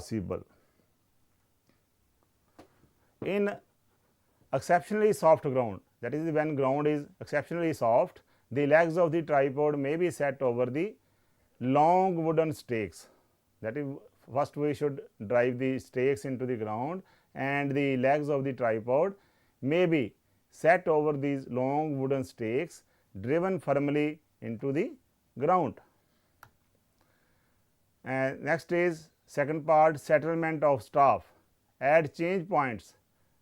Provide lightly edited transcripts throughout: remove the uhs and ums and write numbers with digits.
possible. In exceptionally soft ground, that is when ground is exceptionally soft, the legs of the tripod may be set over the long wooden stakes. That is, first we should drive the stakes into the ground, and the legs of the tripod may be set over these long wooden stakes driven firmly into the ground. And next is second part, settlement of staff. At change points,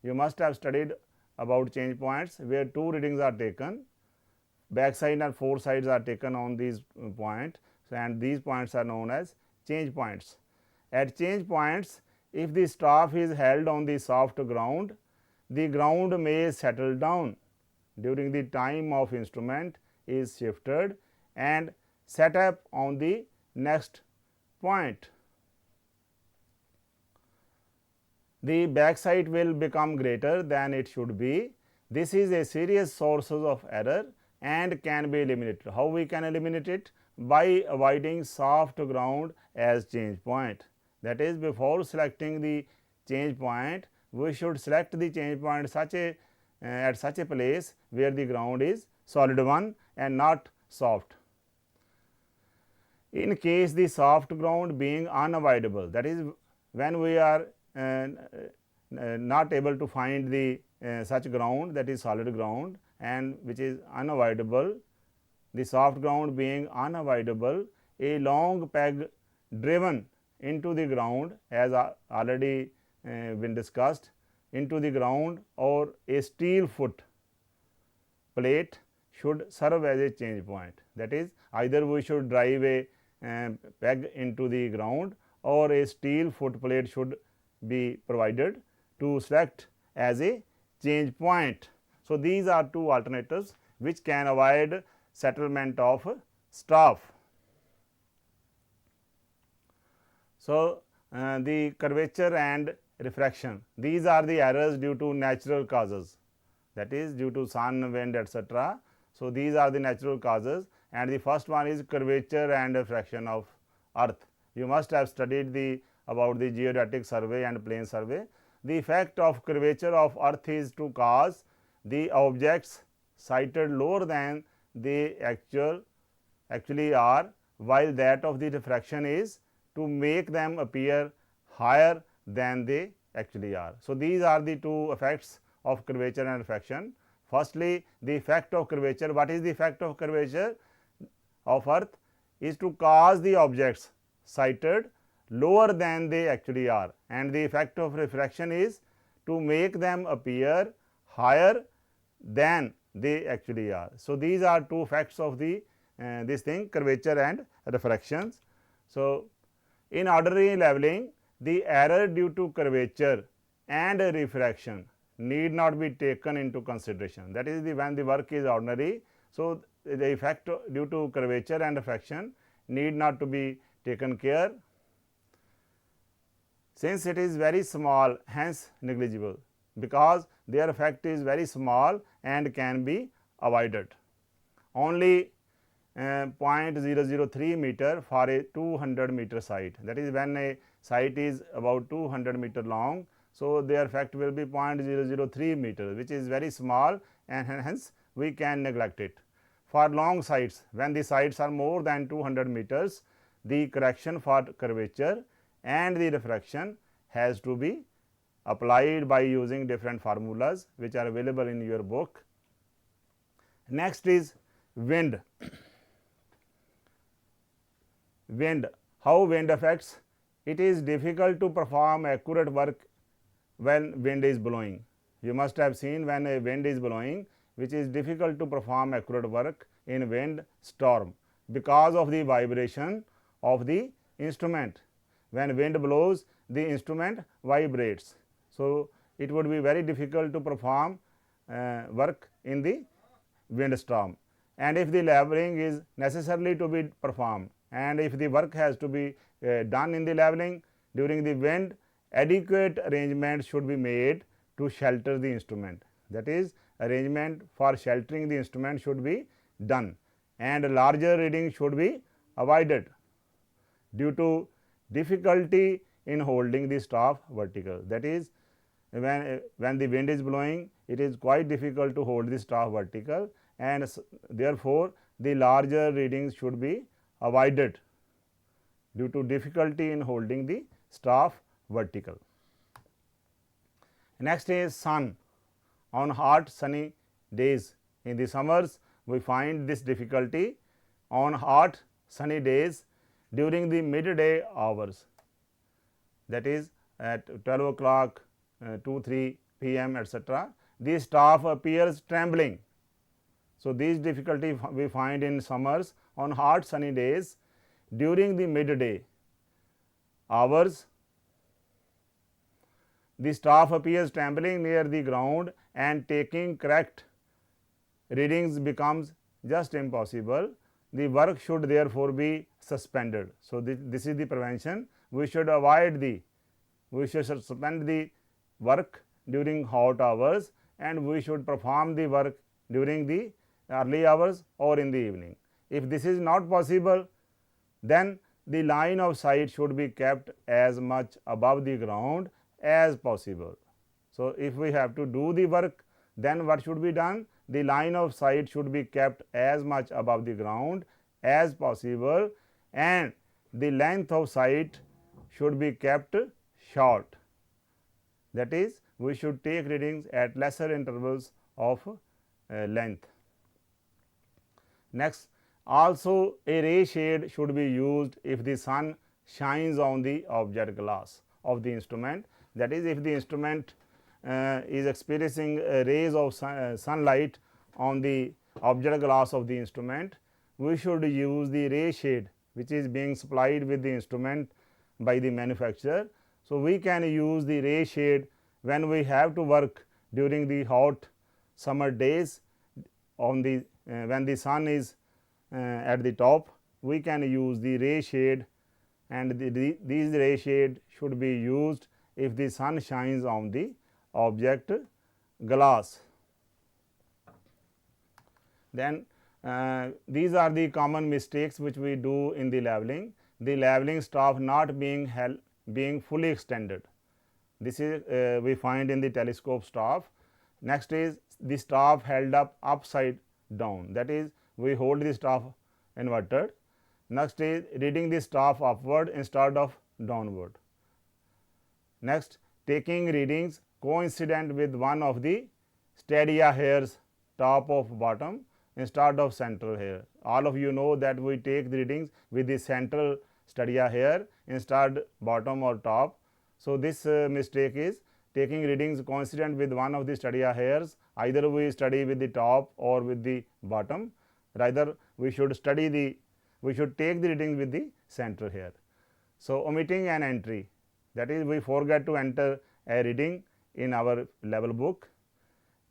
you must have studied about change points where two readings are taken, back side and four sides are taken on these points, and these points are known as change points. At change points, if the staff is held on the soft ground, the ground may settle down during the time of instrument is shifted and set up on the next point. The backside will become greater than it should be. This is a serious source of error and can be eliminated. How we can eliminate it? By avoiding soft ground as change point. That is, before selecting the change point, we should select the change point at such a place where the ground is solid one and not soft. In case the soft ground being unavoidable, that is when we are not able to find the such ground, that is solid ground, and which is unavoidable, the soft ground being unavoidable, a long peg driven into the ground, as already been discussed, into the ground, or a steel foot plate should serve as a change point. That is, either we should drive a peg into the ground, or a steel foot plate should be provided to select as a change point. So, these are two alternatives which can avoid settlement of staff. So, the curvature and refraction, these are the errors due to natural causes, that is due to sun, wind, etc. So, these are the natural causes, and the first one is curvature and refraction of earth. You must have studied about the geodetic survey and plane survey. The effect of curvature of earth is to cause the objects sighted lower than they actually are, while that of the refraction is to make them appear higher than they actually are. So, these are the two effects of curvature and refraction. Firstly, the effect of curvature. What is the effect of curvature of earth? Is to cause the objects sighted lower than they actually are, and the effect of refraction is to make them appear higher than they actually are. So, these are two effects of the this thing, curvature and refractions. So, in ordinary leveling, the error due to curvature and refraction need not be taken into consideration. That is, when the work is ordinary. So, the effect due to curvature and refraction need not to be taken care, since it is very small, hence negligible, because their effect is very small and can be avoided. Only 0.003 meter for a 200 meter site, that is when a site is about 200 meter long. So, their effect will be 0.003 meter, which is very small, and hence we can neglect it. For long sites, when the sites are more than 200 meters, the correction for curvature and the refraction has to be applied by using different formulas which are available in your book. Next is wind. Wind, how wind affects? It is difficult to perform accurate work when wind is blowing. You must have seen when a wind is blowing, which is difficult to perform accurate work in wind storm because of the vibration of the instrument. When wind blows, the instrument vibrates. So, it would be very difficult to perform work in the wind storm, and if the leveling is necessarily to be performed, and if the work has to be done in the leveling during the wind, adequate arrangement should be made to shelter the instrument. That is, arrangement for sheltering the instrument should be done, and larger reading should be avoided. Due to difficulty in holding the staff vertical. That is, when the wind is blowing, it is quite difficult to hold the staff vertical, and therefore, the larger readings should be avoided due to difficulty in holding the staff vertical. Next is sun. On hot sunny days in the summers, we find this difficulty on hot sunny days during the midday hours, that is at 12 o'clock, 2-3 p.m. etc. The staff appears trembling. So, these difficulty we find in summers on hot sunny days during the midday hours. The staff appears trembling near the ground, and taking correct readings becomes just impossible. The work should therefore be suspended. So, this is the prevention. We should suspend the work during hot hours, and we should perform the work during the early hours or in the evening. If this is not possible, then the line of sight should be kept as much above the ground as possible. So, if we have to do the work, then what should be done? The line of sight should be kept as much above the ground as possible, and the length of sight should be kept short. That is, we should take readings at lesser intervals of length. Next, also a ray shade should be used if the sun shines on the object glass of the instrument. That is, if the instrument is experiencing rays of sunlight on the object glass of the instrument, we should use the ray shade which is being supplied with the instrument by the manufacturer. So, we can use the ray shade when we have to work during the hot summer days on the when the sun is at the top. We can use the ray shade, and these ray shade should be used if the sun shines on the object glass. Then these are the common mistakes which we do in the leveling. The leveling staff not being fully extended. This is we find in the telescope staff. Next is the staff held up upside down, that is, we hold the staff inverted. Next is reading the staff upward instead of downward. Next, taking readings coincident with one of the stadia hairs, top of bottom instead of central hair. All of you know that we take the readings with the central stadia hair instead bottom or top. So, this mistake is taking readings coincident with one of the stadia hairs. Either we study with the top or with the bottom. Rather, we should take the readings with the central hair. So, omitting an entry, that is, we forget to enter a reading in our level book.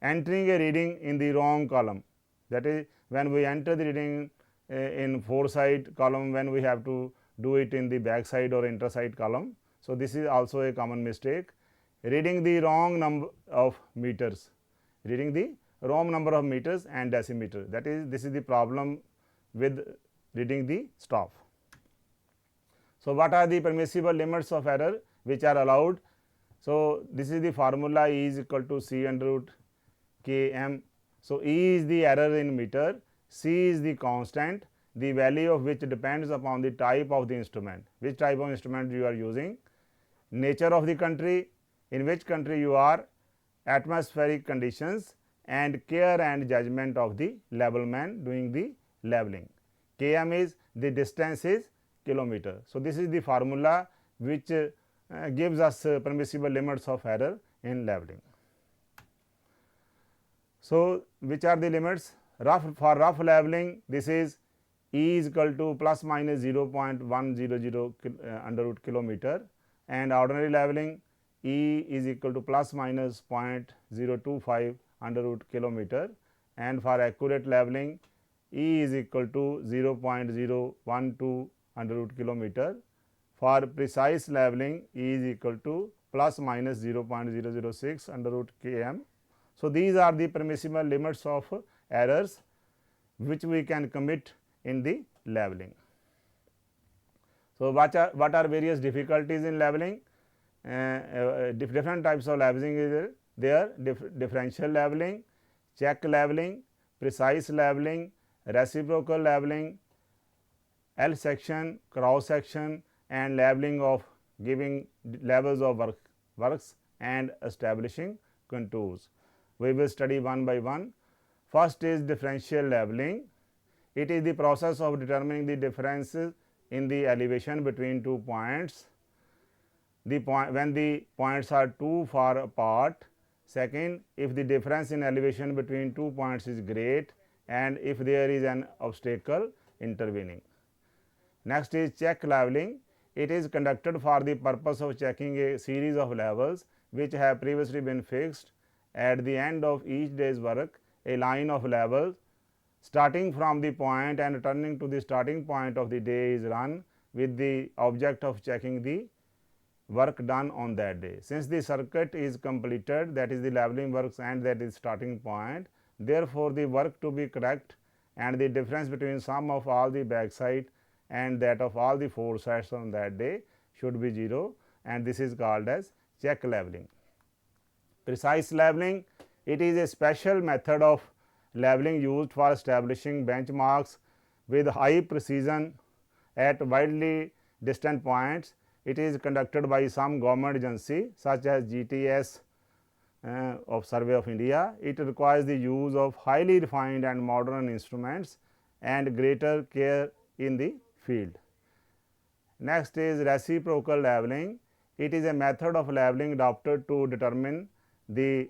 Entering a reading in the wrong column, that is, when we enter the reading in foreside column, when we have to do it in the backside or interside column. So, this is also a common mistake. Reading the wrong number of meters, reading the wrong number of meters and decimeter, that is, this is the problem with reading the staff. So, what are the permissible limits of error which are allowed? So, this is the formula, E is equal to C under root K M. So, E is the error in meter, C is the constant, the value of which depends upon the type of the instrument, which type of instrument you are using, nature of the country, in which country you are, atmospheric conditions, and care and judgment of the levelman doing the leveling. Km is the distance is kilometer. So, this is the formula which gives us permissible limits of error in leveling. So, which are the limits? For rough leveling, this is E is equal to plus minus 0.100 under root kilometer, and ordinary leveling E is equal to plus minus 0.025 under root kilometer, and for accurate leveling E is equal to 0.012 under root kilometer. For precise leveling, E is equal to plus minus 0.006 under root km. So, these are the permissible limits of errors which we can commit in the leveling. So, what are various difficulties in leveling? Different types of leveling is there, differential leveling, check leveling, precise leveling, reciprocal leveling, L section, cross section, and leveling of giving levels of works and establishing contours. We will study one by one. First is differential leveling. It is the process of determining the differences in the elevation between two points. When the points are too far apart. Second, if the difference in elevation between two points is great and if there is an obstacle intervening. Next is check leveling. It is conducted for the purpose of checking a series of levels which have previously been fixed. At the end of each day's work, a line of levels starting from the point and returning to the starting point of the day is run with the object of checking the work done on that day. Since the circuit is completed, that is the leveling works and that is starting point, therefore, the work to be correct and the difference between sum of all the backside and that of all the four sides on that day should be 0, and this is called as check leveling. Precise leveling, it is a special method of leveling used for establishing benchmarks with high precision at widely distant points. It is conducted by some government agency such as GTS of Survey of India. It requires the use of highly refined and modern instruments and greater care in the field. Next is reciprocal leveling. It is a method of leveling adopted to determine the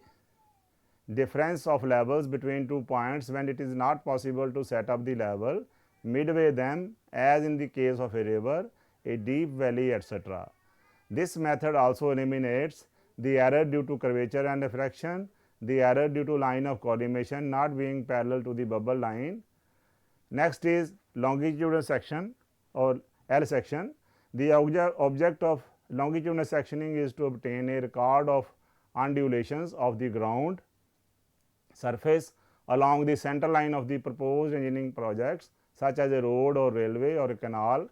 difference of levels between two points when it is not possible to set up the level midway them, as in the case of a river, a deep valley, etc. This method also eliminates the error due to curvature and refraction, the error due to line of collimation not being parallel to the bubble line. Next is longitudinal section or L section. The object of longitudinal sectioning is to obtain a record of undulations of the ground surface along the center line of the proposed engineering projects such as a road or railway or a canal.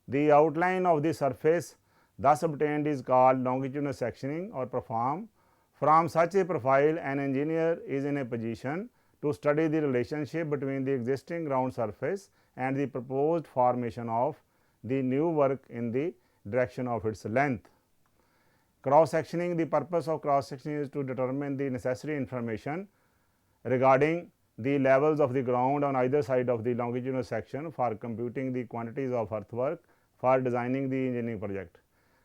The outline of the surface thus obtained is called longitudinal sectioning or perform. From such a profile, an engineer is in a position to study the relationship between the existing ground surface and the proposed formation of the new work in the direction of its length. Cross sectioning, the purpose of cross sectioning is to determine the necessary information regarding the levels of the ground on either side of the longitudinal section for computing the quantities of earthwork for designing the engineering project.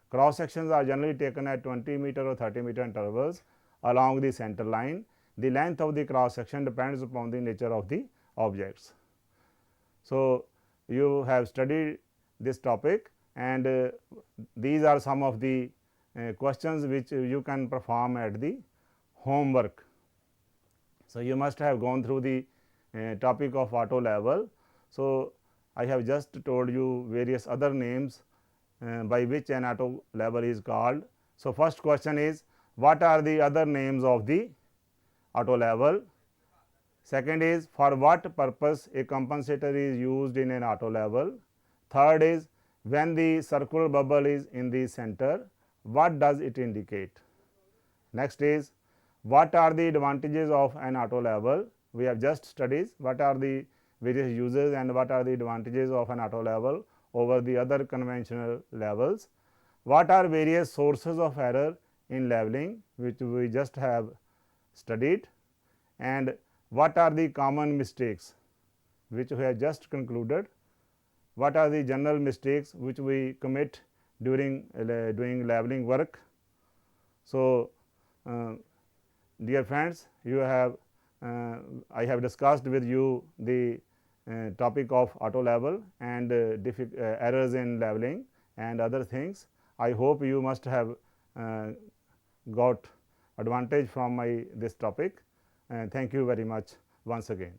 Cross sections are generally taken at 20 meter or 30 meter intervals along the center line. The length of the cross section depends upon the nature of the objects. So, you have studied this topic, and these are some of the questions which you can perform at the homework. So, you must have gone through the topic of auto level. So, I have just told you various other names by which an auto level is called. So, first question is, what are the other names of the auto level? Second is, for what purpose a compensator is used in an auto level? Third is, when the circular bubble is in the center, what does it indicate? Next is, what are the advantages of an auto level? We have just studied what are the various uses and what are the advantages of an auto level over the other conventional levels. What are various sources of error in leveling, which we just have studied, and what are the common mistakes which we have just concluded. What are the general mistakes which we commit during doing leveling work. So, dear friends, you have I have discussed with you the topic of auto level and errors in leveling and other things. I hope you must have got advantage from this topic, and thank you very much once again.